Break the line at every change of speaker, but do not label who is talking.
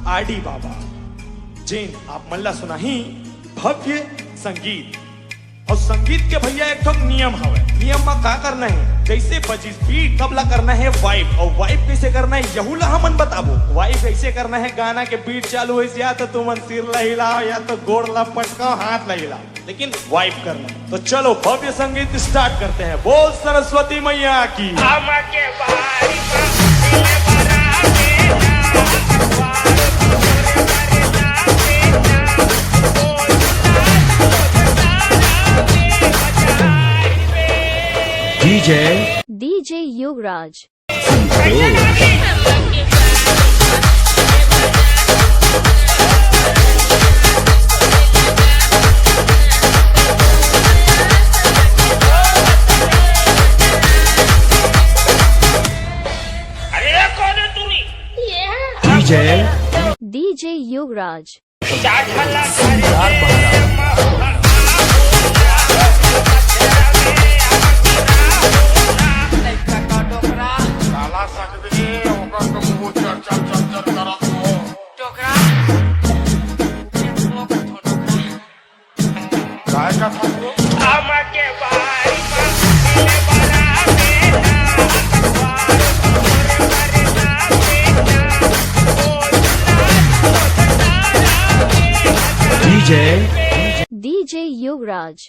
आडी बाबा जेन आप मल्ला सुनाही भव्य संगीत। और संगीत के भैया एक ठोक नियम हवे। नियम में का करना है, जैसे बजी स्पीड तबला करना है वाइब, और वाइब कैसे करना है यहू ला हमन बताबो। वाइब कैसे करना है, गाना के बीट चालू है या तो तुमन सिर ला हिलाओ या तो गोड़ ला पटकाओ हाथ ला हिलाओ, लेकिन वाइब करना। तो चलो भव्य संगीत स्टार्ट करते हैं। बोल सरस्वती मैया की।
DJ Yugraj। DJ Yugraj। DJ Yugraj।